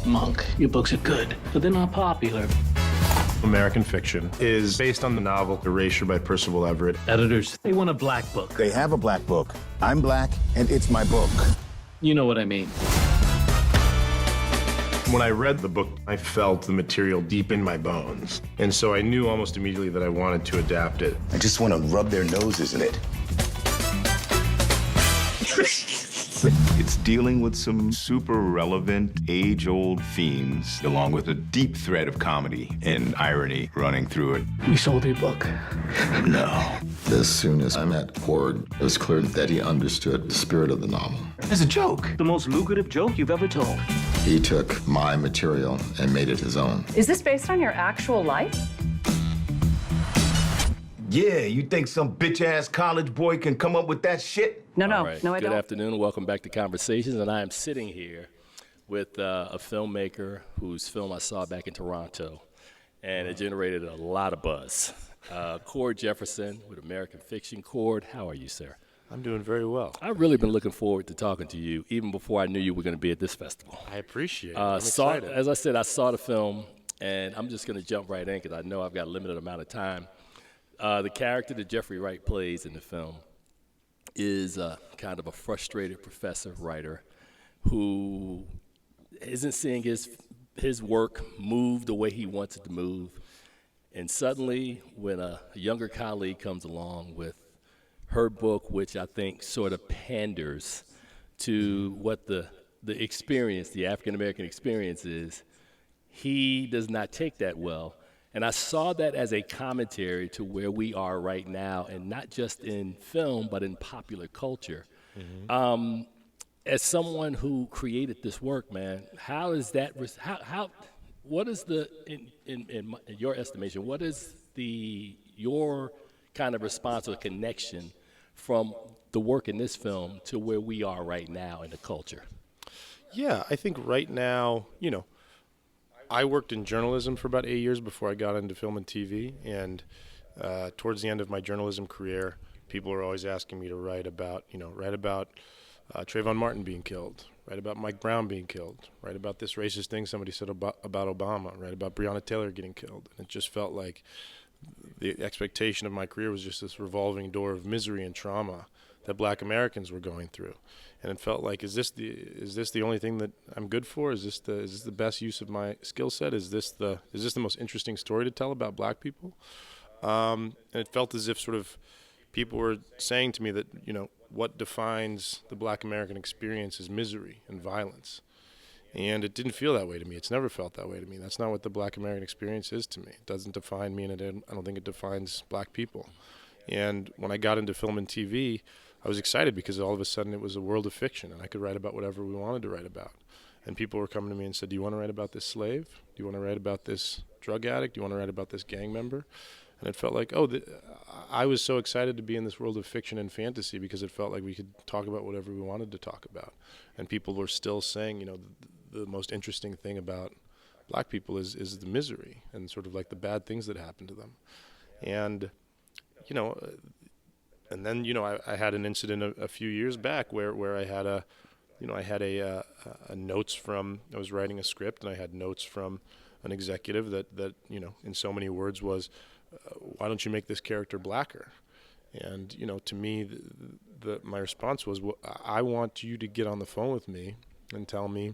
Monk, your books are good, but they're not popular. American Fiction is based on the novel Erasure by Percival Everett. Editors, they want a black book. They have a black book. I'm black, and it's my book. You know what I mean. When I read the book, I felt the material deep in my bones. And so I knew almost immediately that I wanted to adapt it. I just want to rub their noses in it. It's dealing with some super relevant, age-old themes, along with a deep thread of comedy and irony running through it. We sold your book. No. As soon as I met Cord, it was clear that he understood the spirit of the novel. It's a joke. The most lucrative joke you've ever told. He took my material and made it his own. Is this based on your actual life? Yeah, you think some bitch-ass college boy can come up with that shit? No, All right. no, I Good don't. afternoon. Welcome back to Conversations. And I am sitting here with a filmmaker whose film I saw back in Toronto, and it generated a lot of buzz. Cord Jefferson with American Fiction. Cord, how are you, sir? I'm doing very well. I've really been looking forward to talking to you, even before I knew you were going to be at this festival. I appreciate it. I'm excited. As I said, I saw the film, and I'm just going to jump right in because I know I've got a limited amount of time. The character that Jeffrey Wright plays in the film is kind of a frustrated professor writer who isn't seeing his work move the way he wants it to move. And suddenly, when a younger colleague comes along with her book, which I think sort of panders to what the experience, the African-American experience is, he does not take that well. And I saw that as a commentary to where we are right now, and not just in film, but in popular culture. Mm-hmm. As someone who created this work, man, how is that? What is the, in your estimation, what is your kind of response or connection from the work in this film to where we are right now in the culture? Yeah, I think right now, I worked in journalism for about 8 years before I got into film and TV, and towards the end of my journalism career, people were always asking me to write about Trayvon Martin being killed, write about Mike Brown being killed, write about this racist thing somebody said about Obama, write about Breonna Taylor getting killed. And it just felt like the expectation of my career was just this revolving door of misery and trauma that Black Americans were going through. And it felt like, is this the only thing that I'm good for? Is this the best use of my skill set? Is this the most interesting story to tell about Black people? And it felt as if sort of people were saying to me that, what defines the Black American experience is misery and violence. And it didn't feel that way to me. It's never felt that way to me. That's not what the Black American experience is to me. It doesn't define me, and I don't think it defines Black people. And when I got into film and TV, I was excited because all of a sudden it was a world of fiction, and I could write about whatever we wanted to write about. And people were coming to me and said, do you want to write about this slave? Do you want to write about this drug addict? Do you want to write about this gang member? And it felt like, I was so excited to be in this world of fiction and fantasy because it felt like we could talk about whatever we wanted to talk about. And people were still saying, the most interesting thing about Black people is the misery and sort of like the bad things that happen to them. And, and then, I had an incident a few years back where I had a notes from, I was writing a script and I had notes from an executive that in so many words was, why don't you make this character blacker? And, to me, my response was, well, I want you to get on the phone with me and tell me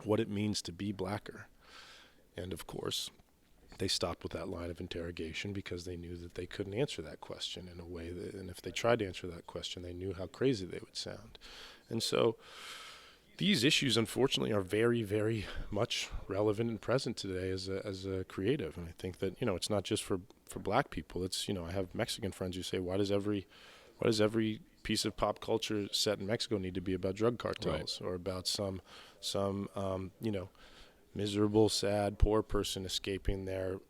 what it means to be blacker. And, of course, they stopped with that line of interrogation because they knew that they couldn't answer that question in a way that, and if they tried to answer that question, they knew how crazy they would sound. And so these issues, unfortunately, are very, very much relevant and present today as a creative. And I think that, it's not just for Black people. It's, I have Mexican friends who say, why does every piece of pop culture set in Mexico need to be about drug cartels, right, or about some miserable, sad, poor person escaping their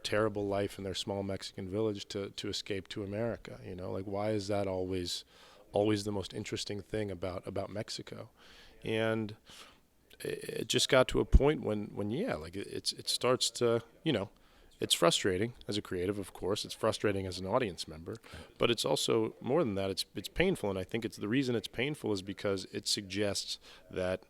terrible life in their small Mexican village to escape to America? Like, why is that always the most interesting thing about Mexico? And it just got to a point when it starts to, it's frustrating as a creative, of course. It's frustrating as an audience member, but it's also more than that. It's painful, and I think the reason it's painful is because it suggests that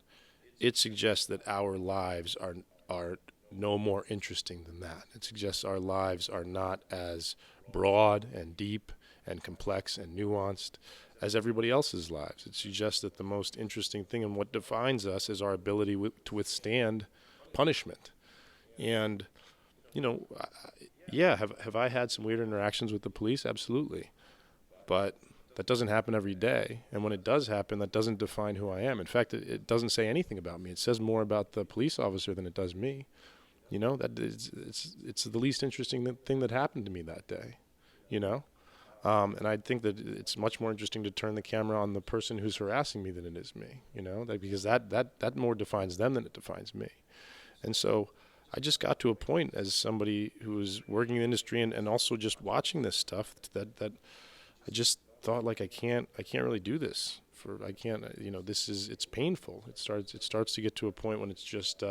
it suggests that our lives are no more interesting than that. It suggests our lives are not as broad and deep and complex and nuanced as everybody else's lives. It suggests that the most interesting thing and what defines us is our ability to withstand punishment. And, you know, yeah, have I had some weird interactions with the police? Absolutely. But that doesn't happen every day. And when it does happen, that doesn't define who I am. In fact, it doesn't say anything about me. It says more about the police officer than it does me. You know, that it's the least interesting thing that happened to me that day, you know? And I think that it's much more interesting to turn the camera on the person who's harassing me than it is me, you know, because that more defines them than it defines me. And so I just got to a point as somebody who was working in the industry and also just watching this stuff that I just thought, like, I can't really do this. You know, it's painful. It starts to get to a point when it's just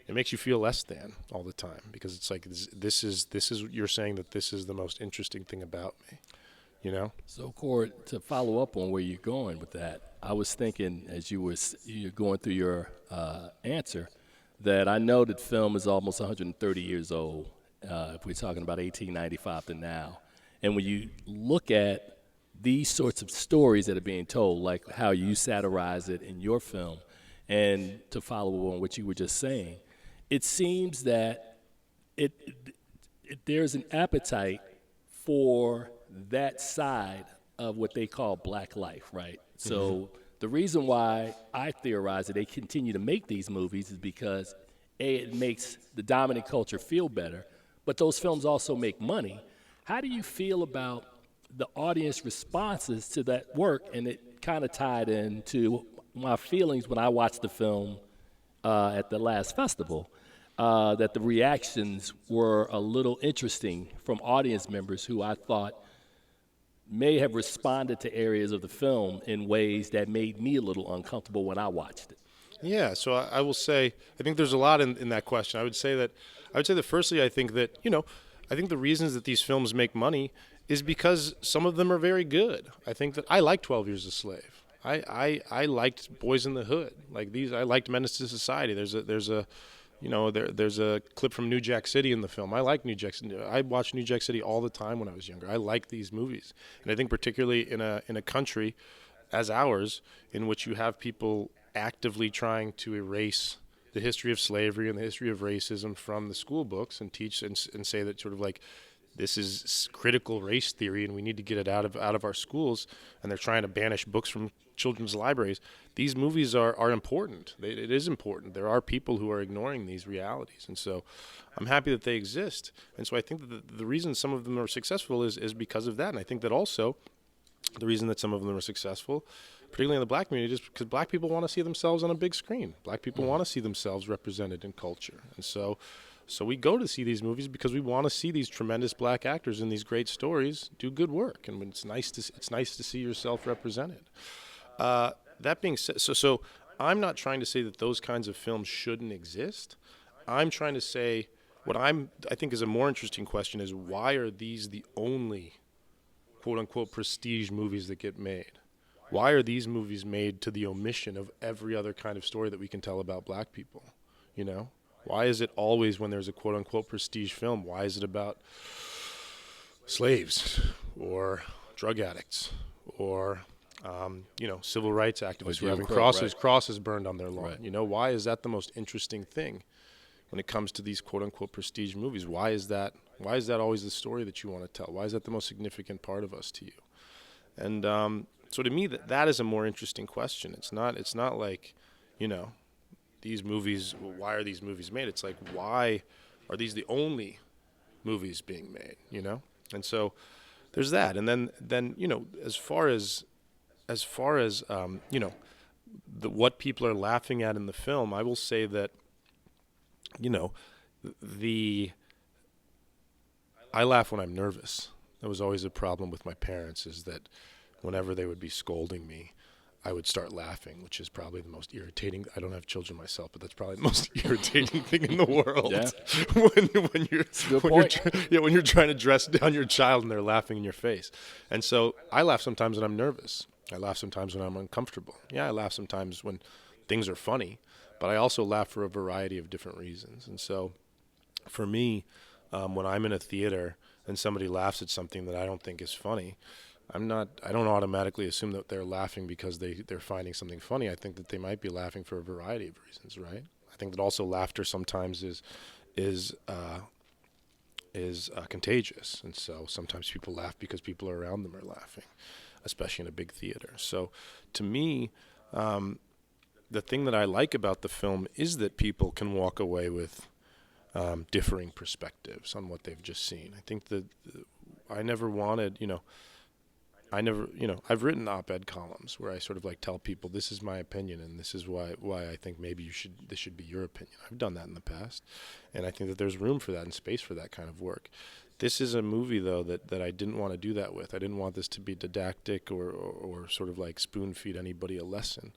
it makes you feel less than all the time, because it's like this is you're saying that this is the most interesting thing about me, you know? So, Cord, to follow up on where you're going with that, I was thinking as you're going through your answer that I know that film is almost 130 years old, if we're talking about 1895 to now. And when you look at these sorts of stories that are being told, like how you satirize it in your film, and to follow on what you were just saying, it seems that there's an appetite for that side of what they call black life, right? Mm-hmm. So the reason why I theorize that they continue to make these movies is because, A, it makes the dominant culture feel better, but those films also make money. How do you feel about the audience responses to that work? And it kind of tied into my feelings when I watched the film at the last festival, that the reactions were a little interesting from audience members who I thought may have responded to areas of the film in ways that made me a little uncomfortable when I watched it. Yeah, so I will say, I think there's a lot in that question. I would say that firstly, I think that, you know, I think the reasons that these films make money is because some of them are very good. I think that I like 12 Years a Slave. I liked Boys in the Hood. Like these, I liked Menace to Society. There's a clip from New Jack City in the film. I like New Jack City. I watched New Jack City all the time when I was younger. I like these movies, and I think particularly in a country as ours, in which you have people actively trying to erase the history of slavery and the history of racism from the school books and teach and say that sort of like this is critical race theory and we need to get it out of our schools, and they're trying to banish books from children's libraries. These movies are important. It is important. There are people who are ignoring these realities, and so I'm happy that they exist. And so I think that the reason some of them are successful is because of that. And I think that also the reason that some of them are successful, particularly in the black community, is because black people want to see themselves on a big screen. Black people want to see themselves represented in culture. And so we go to see these movies because we want to see these tremendous black actors in these great stories do good work, and it's nice to see yourself represented. That being said, so I'm not trying to say that those kinds of films shouldn't exist. I'm trying to say what I think is a more interesting question is, why are these the only quote-unquote prestige movies that get made? Why are these movies made to the omission of every other kind of story that we can tell about black people? You know? Why is it always, when there's a quote-unquote prestige film, why is it about slaves or drug addicts or civil rights activists who are having crosses burned on their lawn? Right. You know, why is that the most interesting thing when it comes to these quote-unquote prestige movies? Why is that always the story that you want to tell? Why is that the most significant part of us to you? And so to me, that is a more interesting question. It's not like, you know, these movies, why are these movies made? It's like, why are these the only movies being made, you know? And so there's that. And then you know, as far as you know, what people are laughing at in the film, I will say that, you know, I laugh when I'm nervous. That was always a problem with my parents, is that whenever they would be scolding me, I would start laughing, which is probably the most irritating. I don't have children myself, but that's probably the most irritating thing in the world. Yeah. when you're trying to dress down your child and they're laughing in your face. And so I laugh sometimes when I'm nervous. I laugh sometimes when I'm uncomfortable. Yeah, I laugh sometimes when things are funny, but I also laugh for a variety of different reasons. And so for me, when I'm in a theater and somebody laughs at something that I don't think is funny, I don't automatically assume that they're laughing because they're finding something funny. I think that they might be laughing for a variety of reasons, right? I think that also laughter sometimes is contagious, and so sometimes people laugh because people around them are laughing, especially in a big theater. So to me, the thing that I like about the film is that people can walk away with differing perspectives on what they've just seen. I think that I never wanted, I've written op-ed columns where I sort of like tell people, this is my opinion and this is why I think maybe this should be your opinion. I've done that in the past, and I think that there's room for that and space for that kind of work. This is a movie, though, that I didn't want to do that with. I didn't want this to be didactic or sort of like spoon-feed anybody a lesson.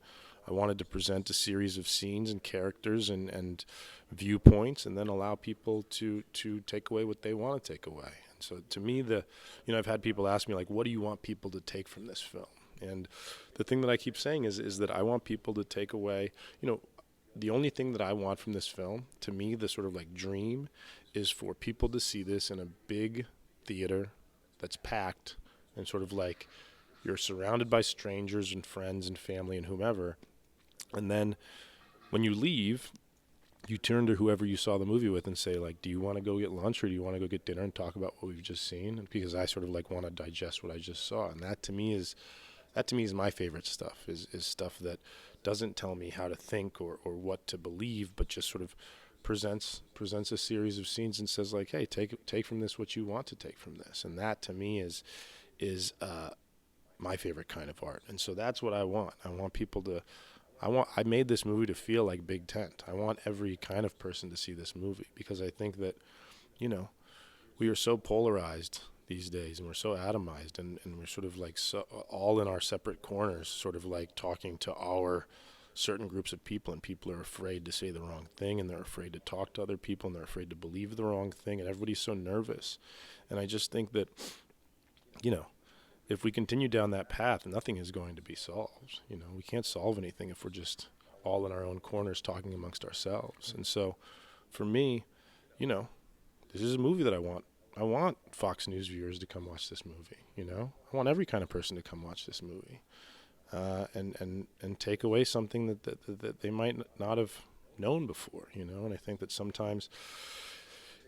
I wanted to present a series of scenes and characters and viewpoints, and then allow people to take away what they want to take away. And so to me, I've had people ask me, like, what do you want people to take from this film? And the thing that I keep saying is that I want people to take away, the only thing that I want from this film, to me, the sort of like dream, is for people to see this in a big theater that's packed and sort of like you're surrounded by strangers and friends and family and whomever. And then when you leave, you turn to whoever you saw the movie with and say, like, do you want to go get lunch or do you want to go get dinner and talk about what we've just seen? Because I sort of like want to digest what I just saw. And that to me is my favorite stuff, is stuff that doesn't tell me how to think or what to believe, but just sort of presents a series of scenes and says, like, hey, take from this what you want to take from this. And that to me is my favorite kind of art. And so that's what I want. I want people to I made this movie to feel like Big Tent. I want every kind of person to see this movie, because I think that, we are so polarized these days, and we're so atomized, and we're sort of like so all in our separate corners, sort of like talking to our certain groups of people, and people are afraid to say the wrong thing, and they're afraid to talk to other people, and they're afraid to believe the wrong thing, and everybody's so nervous. And I just think that, if we continue down that path, nothing is going to be solved. We can't solve anything if we're just all in our own corners talking amongst ourselves. And so for me, this is a movie that I want. I want Fox News viewers to come watch this movie. I want every kind of person to come watch this movie, and take away something that they might not have known before. And I think that sometimes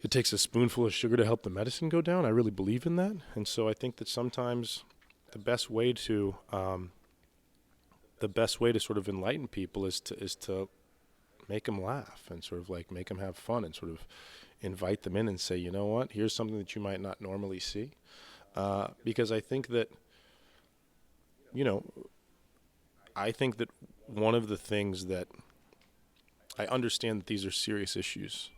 it takes a spoonful of sugar to help the medicine go down. I really believe in that. And so I think that sometimes the best way to sort of enlighten people is to make them laugh and sort of like make them have fun and sort of invite them in and say, you know what, here's something that you might not normally see. Because I think that, I think that one of the things that I understand that these are serious issues.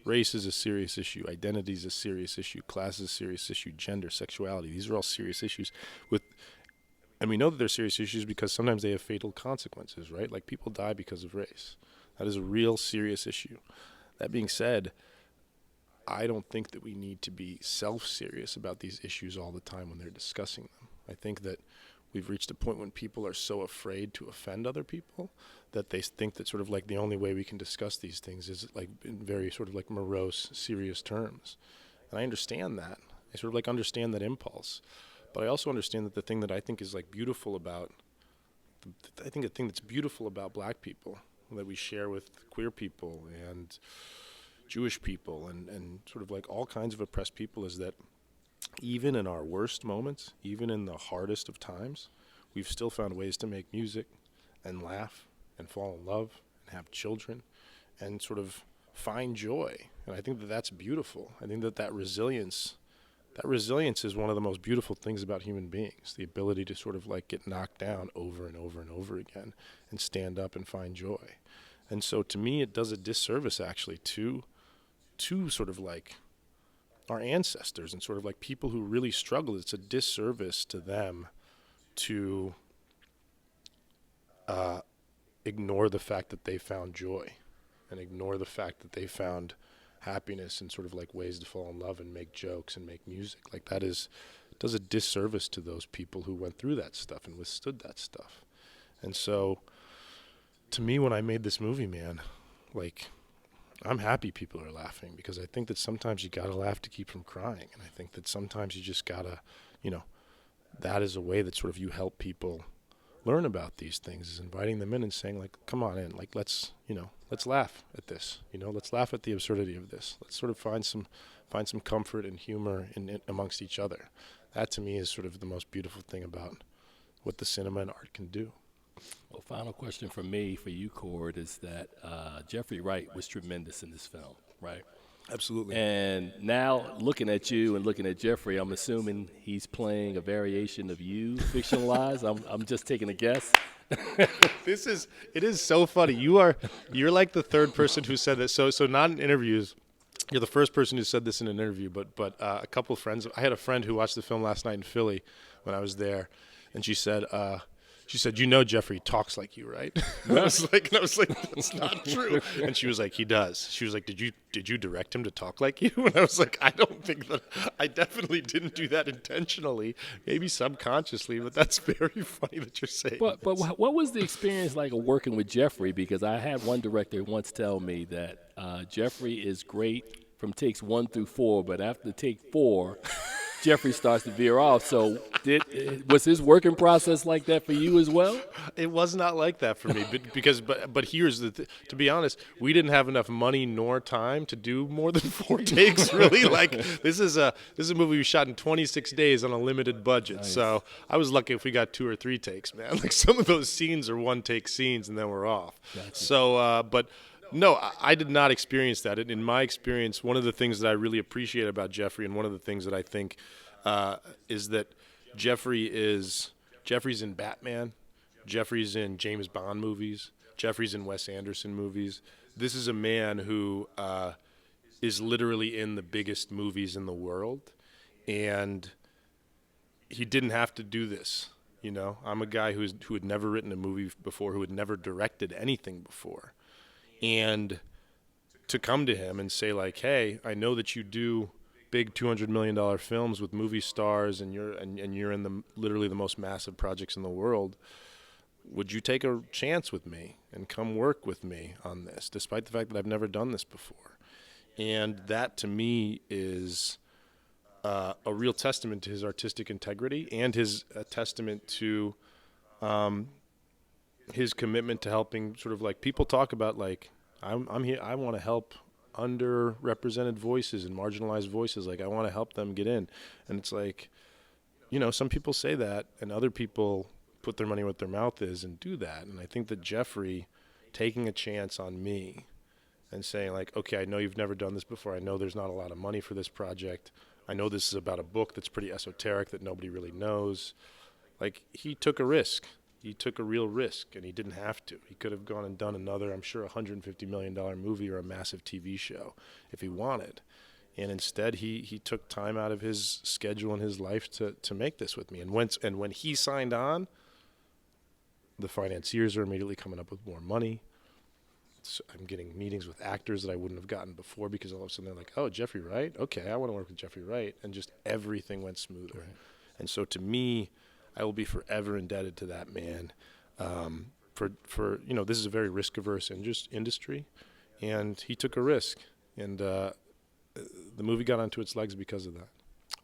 Race is a serious issue. Identity is a serious issue. Class is a serious issue. Gender, sexuality. These are all serious issues. And we know that they're serious issues because sometimes they have fatal consequences, right? Like people die because of race. That is a real serious issue. That being said, I don't think that we need to be self-serious about these issues all the time when they're discussing them. I think that we've reached a point when people are so afraid to offend other people that they think that sort of like the only way we can discuss these things is like in very sort of like morose, serious terms. And I understand that. I sort of like understand that impulse. But I also understand that the thing that I think is like beautiful about, I think the thing that's beautiful about black people that we share with queer people and Jewish people and sort of like all kinds of oppressed people is that even in our worst moments, even in the hardest of times, we've still found ways to make music and laugh and fall in love and have children and sort of find joy. And I think that that's beautiful. I think that resilience is one of the most beautiful things about human beings, the ability to sort of like get knocked down over and over and over again and stand up and find joy. And so to me, it does a disservice actually to sort of like our ancestors and sort of like people who really struggle. It's a disservice to them to ignore the fact that they found joy and ignore the fact that they found happiness and sort of like ways to fall in love and make jokes and make music. Like that does a disservice to those people who went through that stuff and withstood that stuff. And so to me, when I made this movie, man, like, I'm happy people are laughing, because I think that sometimes you gotta laugh to keep from crying, and I think that sometimes you just gotta, that is a way that sort of you help people learn about these things, is inviting them in and saying, like, come on in, like, let's laugh at this, let's laugh at the absurdity of this. Let's sort of find some comfort and humor in amongst each other. That to me is sort of the most beautiful thing about what the cinema and art can do. Well, final question from me for you, Cord, is that Jeffrey Wright was tremendous in this film, right? Absolutely. And now, looking at you and looking at Jeffrey, I'm assuming he's playing a variation of you, fictionalized. I'm just taking a guess. It is so funny. You're like the third person who said this. So not in interviews. You're the first person who said this in an interview, but a couple of friends. I had a friend who watched the film last night in Philly when I was there, and she said, Jeffrey talks like you, right? And I was like, that's not true. And she was like, he does. She was like, did you direct him to talk like you? And I was like, I don't think that. I definitely didn't do that intentionally. Maybe subconsciously, but that's very funny that you're saying. But what was the experience like of working with Jeffrey? Because I had one director once tell me that Jeffrey is great from takes 1 through 4, but after take 4. Jeffrey starts to veer off. So was his working process like that for you as well? It was not like that for me, but here's to be honest, we didn't have enough money nor time to do more than 4 takes. Really, like this is a movie we shot in 26 days on a limited budget. Nice. So I was lucky if we got 2 or 3 takes, man. Like some of those scenes are 1-take scenes and then we're off. Gotcha. So, but. No, I did not experience that. In my experience, one of the things that I really appreciate about Jeffrey, and one of the things that I think is that Jeffrey's in Batman, Jeffrey's in James Bond movies, Jeffrey's in Wes Anderson movies. This is a man who is literally in the biggest movies in the world, and he didn't have to do this. I'm a guy who had never written a movie before, who had never directed anything before. And to come to him and say, like, hey, I know that you do big $200 million films with movie stars, and you're in literally the most massive projects in the world. Would you take a chance with me and come work with me on this, despite the fact that I've never done this before? And that, to me, is a real testament to his artistic integrity, and a testament to his commitment to helping, sort of like people talk about, like, I'm here, I want to help underrepresented voices and marginalized voices. Like, I want to help them get in. And it's like, some people say that, and other people put their money where their mouth is and do that. And I think that Jeffrey taking a chance on me and saying, like, okay, I know you've never done this before. I know there's not a lot of money for this project. I know this is about a book that's pretty esoteric that nobody really knows. Like, he took a risk. He took a real risk, and he didn't have to. He could have gone and done another, I'm sure, $150 million movie or a massive TV show if he wanted. And instead, he took time out of his schedule and his life to make this with me. And when he signed on, the financiers are immediately coming up with more money. So I'm getting meetings with actors that I wouldn't have gotten before, because all of a sudden they're like, oh, Jeffrey Wright? Okay, I want to work with Jeffrey Wright. And just everything went smoother. Right. And so to me, I will be forever indebted to that man for this is a very risk-averse industry, and he took a risk, and the movie got onto its legs because of that.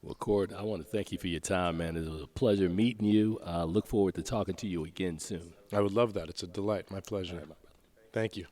Well, Cord, I want to thank you for your time, man. It was a pleasure meeting you. Look forward to talking to you again soon. I would love that. It's a delight. My pleasure. All right, Thank you.